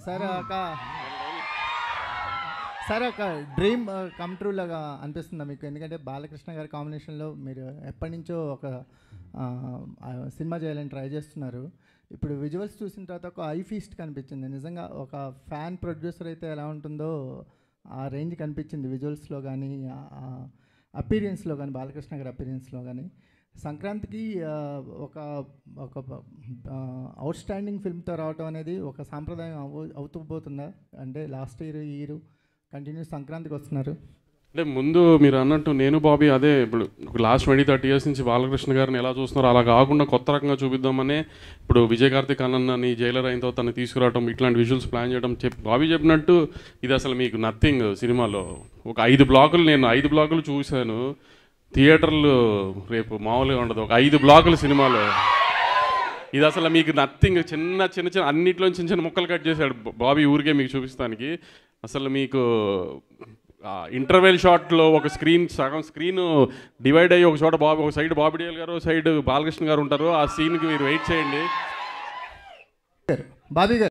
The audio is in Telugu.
సార్ ఒక డ్రీమ్ కమ్ ట్రూ లాగా అనిపిస్తుందా మీకు? ఎందుకంటే బాలకృష్ణ గారి కాంబినేషన్లో మీరు ఎప్పటి నుంచో ఒక సినిమా చేయాలని ట్రై చేస్తున్నారు. ఇప్పుడు విజువల్స్ చూసిన తర్వాత ఒక ఐ ఫీస్ట్ కనిపించింది. నిజంగా ఒక ఫ్యాన్ ప్రొడ్యూసర్ అయితే ఎలా ఉంటుందో ఆ రేంజ్ కనిపించింది విజువల్స్లో కానీ, అపీరియన్స్లో కానీ, బాలకృష్ణ గారి అపీరియన్స్లో కానీ. సంక్రాంతికి ఒక ఒక అవుట్ స్టాండింగ్ ఫిల్మ్తో రావడం అనేది ఒక సాంప్రదాయం అవుతూ పోతుందా? అంటే లాస్ట్ ఇయర్ ఈ ఇయర్ కంటిన్యూస్ సంక్రాంతికి వస్తున్నారు. అంటే ముందు మీరు అన్నట్టు నేను బాబీ అదే ఇప్పుడు లాస్ట్ 20-30 years నుంచి బాలకృష్ణ గారిని ఎలా చూస్తున్నారో అలా కాకుండా కొత్త రకంగా చూపిద్దామనే ఇప్పుడు విజయ్ కార్తిక్ అన్నని జైలర్ అయిన తర్వాత తను తీసుకురావడం, ఇట్లాంటి విజువల్స్ ప్లాన్ చేయడం. బాబీ చెప్పినట్టు ఇది అసలు మీకు నథింగ్. సినిమాలో ఒక 5 బ్లాకులు నేను 5 బ్లాకులు చూశాను. థియేటర్లు రేపు మామూలుగా ఉండదు. ఒక 5 బ్లాకులు సినిమాలో. ఇది అసలు మీకు నథింగ్. చిన్న అన్నిట్లో చిన్న ముక్కలు కట్ చేశాడు బాబీ ఊరికే మీకు చూపిస్తానికి. అసలు మీకు ఇంటర్వెల్ షాట్లో ఒక సగం స్క్రీన్ డివైడ్ అయ్యి ఒక చోట ఒక సైడ్ బాబీ డియోల్ గారు, సైడ్ బాలకృష్ణ గారు ఉంటారు. ఆ సీన్కి మీరు వెయిట్ చేయండి. బాబీ గారు